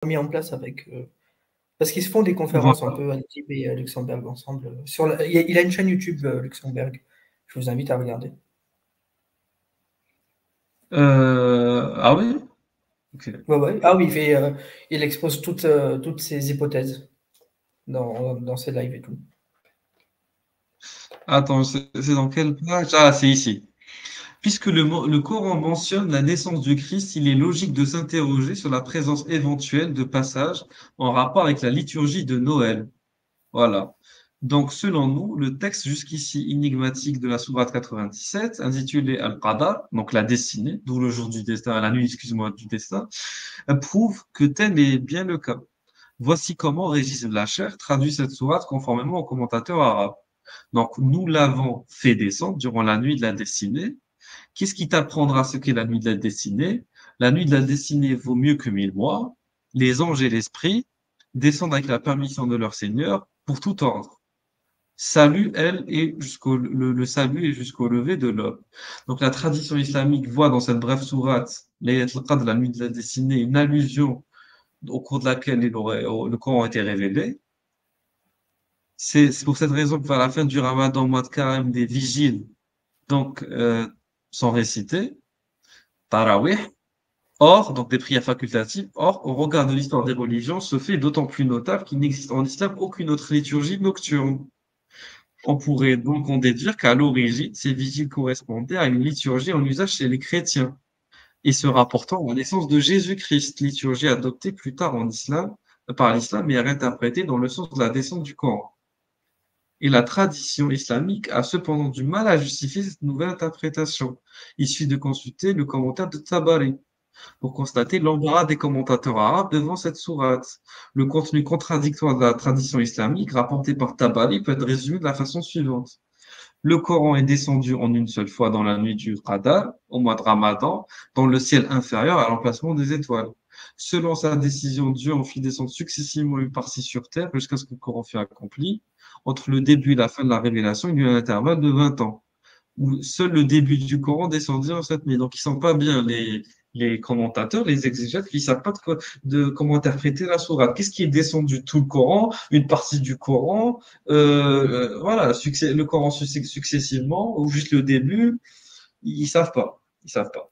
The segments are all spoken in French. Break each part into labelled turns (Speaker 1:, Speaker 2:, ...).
Speaker 1: mis en place avec. Parce qu'ils se font des conférences un peu Antibes et Luxembourg ensemble. Il a une chaîne YouTube, Luxembourg. Je vous invite à regarder.
Speaker 2: Ah oui? Ok.
Speaker 1: Ouais. Ah oui, il expose toutes ses hypothèses dans ses lives et tout.
Speaker 2: Attends, c'est dans quelle page? Ah, c'est ici. Puisque le Coran mentionne la naissance du Christ, il est logique de s'interroger sur la présence éventuelle de passages en rapport avec la liturgie de Noël. Voilà. Donc, selon nous, le texte jusqu'ici énigmatique de la sourate 97, intitulé Al-Qadar, donc la destinée, d'où le jour du destin, la nuit, excuse-moi, du destin, prouve que tel est bien le cas. Voici comment Régis Blacher traduit cette sourate conformément aux commentateurs arabes. Donc, nous l'avons fait descendre durant la nuit de la destinée. Qu'est-ce qui t'apprendra ce qu'est la nuit de la destinée? La nuit de la destinée vaut mieux que 1000 mois. Les anges et l'esprit descendent avec la permission de leur Seigneur pour tout ordre. Salut, elle, et le salut est jusqu'au lever de l'aube. Donc, la tradition islamique voit dans cette brève sourate, Laylat al-Qadr, la nuit de la destinée, une allusion au cours de laquelle le Coran a été révélé. C'est pour cette raison qu'à la fin du Ramadan, mois de Carême, des vigiles donc, sont récités, Tarawih. Or, donc des prières facultatives, or, au regard de l'histoire des religions, ce fait est d'autant plus notable qu'il n'existe en islam aucune autre liturgie nocturne. On pourrait donc en déduire qu'à l'origine, ces vigiles correspondaient à une liturgie en usage chez les chrétiens et se rapportant à la naissance de Jésus-Christ, liturgie adoptée plus tard en islam, par l'islam et réinterprétée dans le sens de la descente du Coran. Et la tradition islamique a cependant du mal à justifier cette nouvelle interprétation. Il suffit de consulter le commentaire de Tabari pour constater l'embarras des commentateurs arabes devant cette sourate. Le contenu contradictoire de la tradition islamique rapporté par Tabari peut être résumé de la façon suivante. Le Coran est descendu en une seule fois dans la nuit du Qadar, au mois de Ramadan, dans le ciel inférieur à l'emplacement des étoiles. Selon sa décision, Dieu en fit descendre successivement une partie sur terre jusqu'à ce que le Coran fût accompli. Entre le début et la fin de la révélation, il y a eu un intervalle de 20 ans où seul le début du Coran descendit en cette nuit. Donc, ils sont pas bien, les commentateurs, les exégètes, qui savent pas comment interpréter la sourate. Qu'est-ce qui est descendu? Tout le Coran, une partie du Coran, voilà, le Coran successivement, ou juste le début, ils savent pas. Ils savent pas.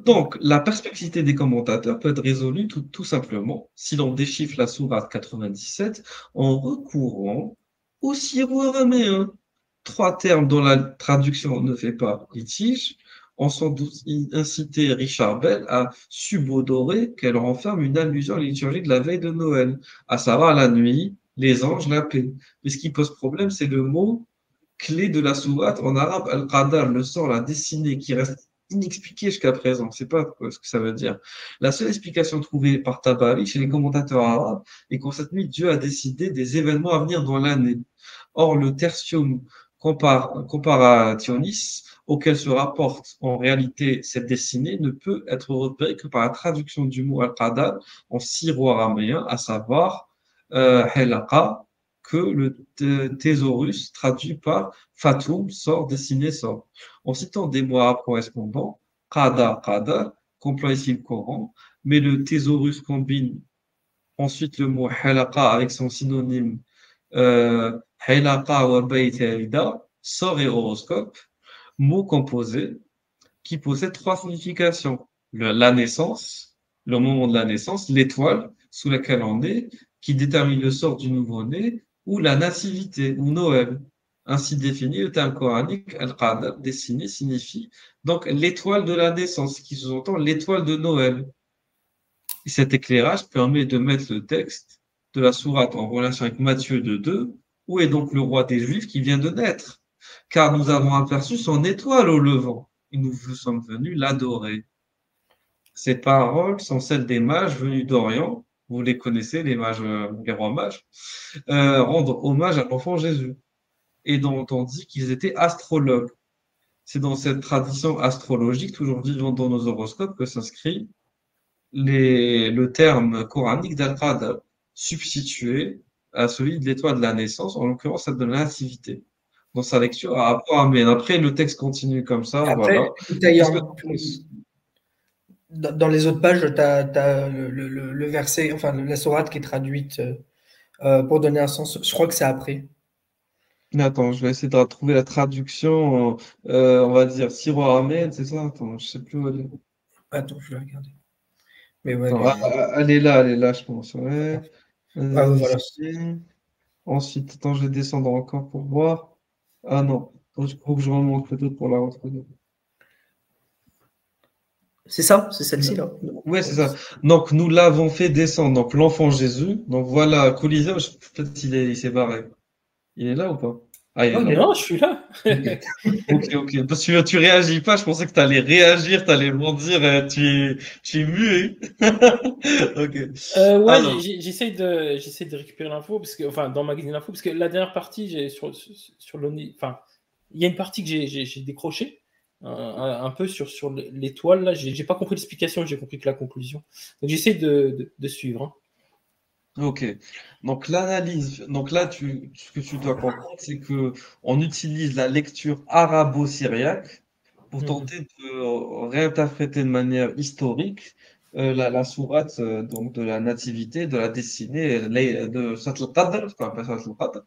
Speaker 2: Donc, la perplexité des commentateurs peut être résolue tout simplement si l'on déchiffre la sourate 97 en recourant au syro-araméen. Trois termes dont la traduction ne fait pas litige ont sans doute incité Richard Bell à subodorer qu'elle renferme une allusion à la liturgie de la veille de Noël, à savoir la nuit, les anges, la paix. Mais ce qui pose problème, c'est le mot clé de la sourate en arabe, al-qadar, le sort, la destinée, qui reste inexpliqué jusqu'à présent. On ne sait pas ce que ça veut dire. La seule explication trouvée par Tabari chez les commentateurs arabes est qu'en cette nuit, Dieu a décidé des événements à venir dans l'année. Or, le tertium comparationis, auquel se rapporte en réalité cette destinée, ne peut être repéré que par la traduction du mot al-qadar en syro-araméen, à savoir helaqa, que le thésaurus traduit par fatum, sort, dessiné, sort. En citant des mots arabes correspondants, qada, qu'emploie ici le Coran, mais le thésaurus combine ensuite le mot halaqa avec son synonyme halaqa wa bayt sort et horoscope, mots composés qui possèdent trois significations. La naissance, le moment de la naissance, l'étoile sous laquelle on est, qui détermine le sort du nouveau-né, ou la nativité, ou Noël. Ainsi défini, le terme coranique, al-qadar, dessiné, signifie donc l'étoile de la naissance, qui sous-entend l'étoile de Noël. Et cet éclairage permet de mettre le texte de la sourate en relation avec Matthieu 2.2. Où est donc le roi des Juifs qui vient de naître? Car nous avons aperçu son étoile au levant, et nous sommes venus l'adorer. Ces paroles sont celles des mages venus d'Orient. Vous les connaissez, les mages, les rois mages, rendre hommage à l'enfant Jésus. Et dont on dit qu'ils étaient astrologues. C'est dans cette tradition astrologique, toujours vivante dans nos horoscopes, que s'inscrit le terme coranique d'Al-Qadr, substitué à celui de l'étoile de la naissance, en l'occurrence celle de la nativité, dans sa lecture à rapport à Amen. Après, le texte continue comme ça,
Speaker 1: Après,
Speaker 2: voilà.
Speaker 1: détaillé
Speaker 2: Qu'est-ce que
Speaker 1: en
Speaker 2: tu
Speaker 1: plus,
Speaker 2: penses?
Speaker 1: dans les autres pages, tu as le verset, enfin la sourate qui est traduite pour donner un sens. Je crois que c'est après.
Speaker 2: Mais attends, je vais essayer de retrouver la traduction, on va dire syro-araméenne, c'est ça? Attends, je sais plus où elle est.
Speaker 1: Attends, je vais regarder. Mais ouais,
Speaker 2: Attends, elle est là, je pense. Ouais.
Speaker 1: voilà.
Speaker 2: Ici. Ensuite, attends, je vais descendre encore pour voir. Ah non, faut que je remonte peut-être pour la retrouver.
Speaker 1: C'est ça, c'est celle-ci là.
Speaker 2: Ouais, c'est ça. Donc, nous l'avons fait descendre. Donc, l'enfant Jésus. Donc, voilà, Colisée. Peut-être il s'est barré. Il est là ou pas? Ah, il est là.
Speaker 3: Non, je suis là.
Speaker 2: Ok, ok. Ok. Parce que tu réagis pas. Je pensais que tu allais réagir, tu allais m'en dire, tu es muet. Ok.
Speaker 3: Ouais,
Speaker 2: Alors,
Speaker 3: j'essaie de récupérer l'info parce que, enfin, dans Magazine Info, parce que la dernière partie, j'ai sur l'ONI, enfin, il y a une partie que j'ai décroché un peu sur l'étoile là. J'ai pas compris l'explication, j'ai compris que la conclusion. Donc j'essaie de suivre. Hein.
Speaker 2: ok. Donc l'analyse, donc là, ce que tu dois comprendre, c'est que on utilise la lecture arabo-syriaque pour
Speaker 3: Mhm.
Speaker 2: tenter de réinterpréter de manière historique la sourate donc de la nativité, de la destinée de Surat al-Qadr, ce qu'on appelle Surat al-Qadr.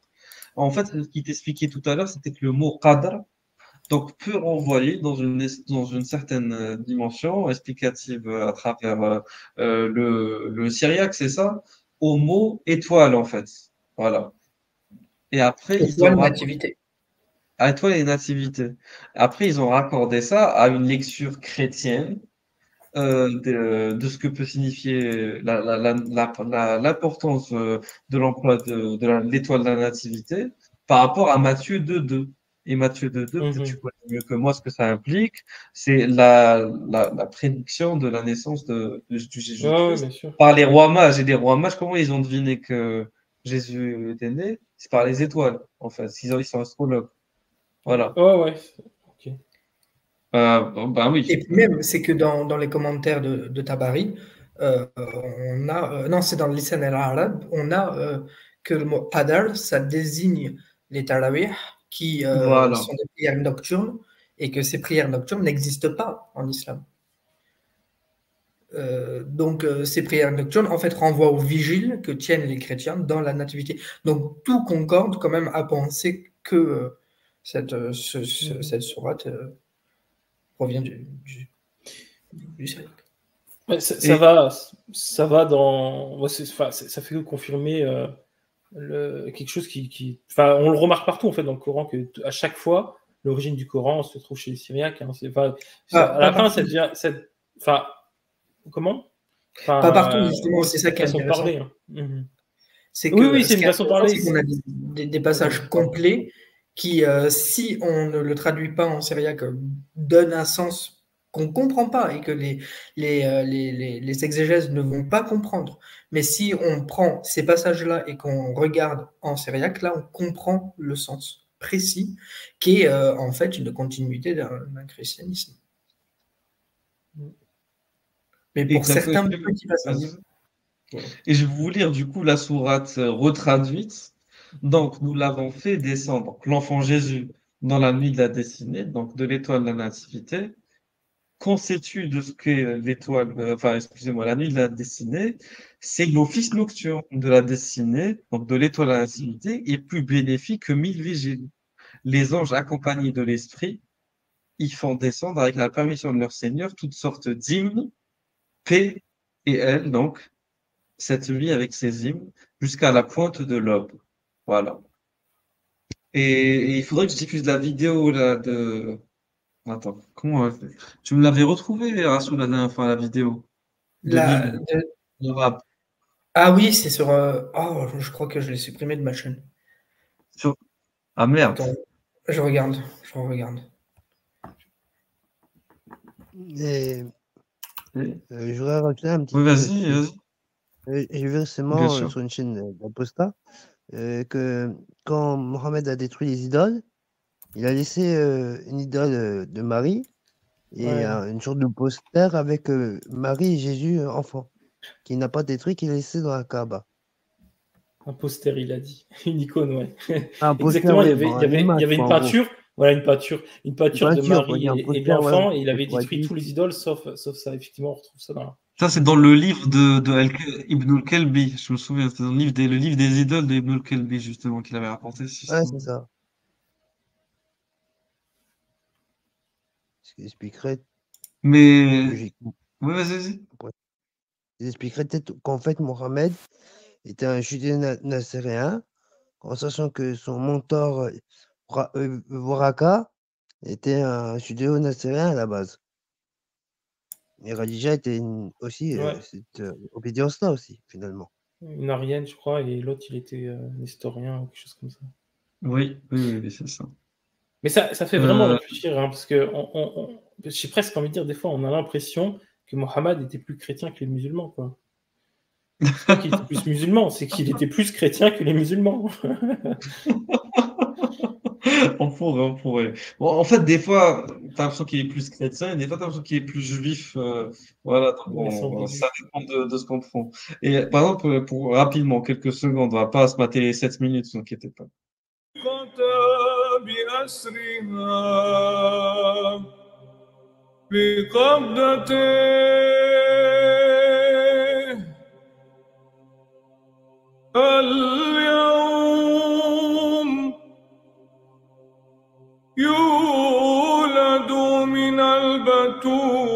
Speaker 2: En fait, ce qui t'expliquait tout à l'heure, c'était que le mot Qadr donc peut renvoyer dans une certaine dimension explicative à travers le syriaque, c'est ça, au mot étoile en fait. Voilà. Et après, ils ont
Speaker 1: Étoile, nativité.
Speaker 2: à étoile et nativité. Après, ils ont raccordé ça à une lecture chrétienne de ce que peut signifier l'importance de l'emploi de l'étoile de la nativité par rapport à Matthieu 2,2. Et Matthieu 2,2, peut-être tu
Speaker 3: Mhm.
Speaker 2: connais mieux que moi ce que ça implique, c'est la prédiction de la naissance du
Speaker 3: Ouais, ouais,
Speaker 2: Jésus-Christ
Speaker 3: bien sûr.
Speaker 2: par les rois mages. Et les rois mages, comment ils ont deviné que Jésus était né? C'est par les étoiles, en fait. Ils sont astrologues. Voilà.
Speaker 3: Ouais, ouais. Ok.
Speaker 2: Ben
Speaker 1: Et
Speaker 2: oui.
Speaker 1: puis même, c'est que dans les commentaires de Tabari, on a, non, c'est dans le Lisan al-Arab, on a que le mot qadar, ça désigne les tarawih qui
Speaker 2: Voilà.
Speaker 1: sont des prières nocturnes et que ces prières nocturnes n'existent pas en islam. Donc, ces prières nocturnes, en fait, renvoient aux vigiles que tiennent les chrétiens dans la nativité. Donc, tout concorde quand même à penser que
Speaker 3: Mhm.
Speaker 1: cette sourate provient du syriaque.
Speaker 3: Ouais,
Speaker 2: Et
Speaker 3: ça va dans. Ouais, enfin, ça fait que confirmer quelque chose enfin, on le remarque partout en fait dans le Coran que à chaque fois l'origine du Coran se trouve chez les Syriaques. Hein, à
Speaker 1: Pas
Speaker 3: la fin,
Speaker 1: partout,
Speaker 3: ça devient, enfin, comment?
Speaker 1: pas
Speaker 3: Enfin,
Speaker 1: partout, justement,
Speaker 3: ouais,
Speaker 1: c'est
Speaker 3: c'est
Speaker 1: ça
Speaker 3: une
Speaker 1: qui est
Speaker 3: façon de
Speaker 1: intéressant.
Speaker 3: parler. Hein. Mhm.
Speaker 1: C'est
Speaker 3: Oui, oui,
Speaker 1: que
Speaker 3: c'est
Speaker 1: ce
Speaker 3: une
Speaker 1: qui est
Speaker 3: façon de
Speaker 1: intéressant,
Speaker 3: parler.
Speaker 1: c'est qu'on a des passages complets qui, si on ne le traduit pas en syriaque, donnent un sens qu'on ne comprend pas et que les exégèses ne vont pas comprendre. Mais si on prend ces passages-là et qu'on regarde en syriaque, là, on comprend le sens précis qui est en fait une continuité d'un christianisme. Mais pour
Speaker 2: exactement.
Speaker 1: certains petits passages.
Speaker 2: Vas-y.
Speaker 1: Voilà.
Speaker 2: Et je vais vous lire du coup la sourate retraduite. Donc, nous l'avons fait descendre, donc, l'enfant Jésus, dans la nuit de la destinée, donc de l'étoile de la nativité, constitue de ce qu'est l'étoile, enfin, excusez-moi, la nuit de la destinée, c'est l'office nocturne de la destinée, donc de l'étoile de la nativité, est plus bénéfique que 1000 vigiles. Les anges accompagnés de l'esprit, y font descendre avec la permission de leur Seigneur toutes sortes d'hymnes, paix et elle, donc, cette nuit avec ses hymnes jusqu'à la pointe de l'aube. Voilà. Et il faudrait que je diffuse la vidéo là de. Attends, comment tu me l'avais retrouvé, Rasoul, la dernière fois, la vidéo de
Speaker 1: La,
Speaker 2: l'hymne arabe.
Speaker 1: Ah oui, c'est sur. Oh, je crois que je l'ai supprimé de ma chaîne.
Speaker 2: Sur- Ah merde.
Speaker 1: Attends, je regarde. Je regarde.
Speaker 4: Et
Speaker 2: Oui,
Speaker 4: je voudrais rajouter un petit truc
Speaker 2: vas-y,
Speaker 4: là-dessus.
Speaker 2: vas-y.
Speaker 4: J'ai vu
Speaker 2: Bien
Speaker 4: récemment
Speaker 2: sûr.
Speaker 4: sur une chaîne d'Aposta que quand Mohamed a détruit les idoles, il a laissé une idole de Marie et
Speaker 3: Ouais.
Speaker 4: une sorte de poster avec Marie et Jésus enfant, qu'il n'a pas détruit, qu'il a laissé dans la Kaaba.
Speaker 3: Un poster, il a dit. Une icône, ouais.
Speaker 4: Un poster,
Speaker 3: Exactement,
Speaker 4: oui, bon, une
Speaker 3: il y
Speaker 4: image,
Speaker 3: avait
Speaker 4: quoi,
Speaker 3: une
Speaker 4: en gros.
Speaker 3: peinture. Voilà, une peinture
Speaker 4: Une
Speaker 3: de
Speaker 4: peinture, on pourrait
Speaker 3: Marie
Speaker 4: dire un
Speaker 3: et
Speaker 4: poster, ouais,
Speaker 3: d'enfant, et il
Speaker 4: on
Speaker 3: avait
Speaker 4: pourrait
Speaker 3: détruit
Speaker 4: dire.
Speaker 3: tous les idoles sauf ça. Effectivement, on retrouve ça dans.
Speaker 2: Ça, c'est dans le livre de Ibn al-Kalbi. Je me souviens, c'était dans le livre des idoles de Ibn al-Kalbi, justement, qu'il avait rapporté.
Speaker 4: Ouais, c'est ça. Ce qui expliquerait
Speaker 2: Mais,
Speaker 4: logiquement.
Speaker 2: ouais, vas-y, vas-y.
Speaker 4: Il expliquerait peut-être qu'en fait, Mohamed était un judéo-nazaréen, en sachant que son mentor, Waraka, était un judéo-nazaréen à la base. Et Khadija était aussi
Speaker 3: Ouais,
Speaker 4: cette obédience-là aussi, finalement.
Speaker 3: une Arienne, je crois, et l'autre, il était nestorien ou quelque chose comme ça.
Speaker 2: Oui, oui, oui, oui, c'est ça.
Speaker 3: Mais ça fait vraiment
Speaker 2: Euh,
Speaker 3: réfléchir, hein, parce que j'ai presque envie de dire, des fois, on a l'impression que Mohammed était plus chrétien que les musulmans, quoi. C'est pas qu'il était plus musulman, c'est qu'il était plus chrétien que les musulmans.
Speaker 2: on pourrait. Bon, en fait, des fois, t'as l'impression qu'il est plus chrétien, et des fois, t'as l'impression qu'il est plus juif. Voilà, donc
Speaker 3: Ouais, c'est
Speaker 2: ça
Speaker 3: ambigu.
Speaker 2: dépend de ce qu'on prend. Et par exemple, pour rapidement, quelques secondes, on va pas se mater les 7 minutes, ne vous inquiétez pas.
Speaker 5: اليوم يولد من البتول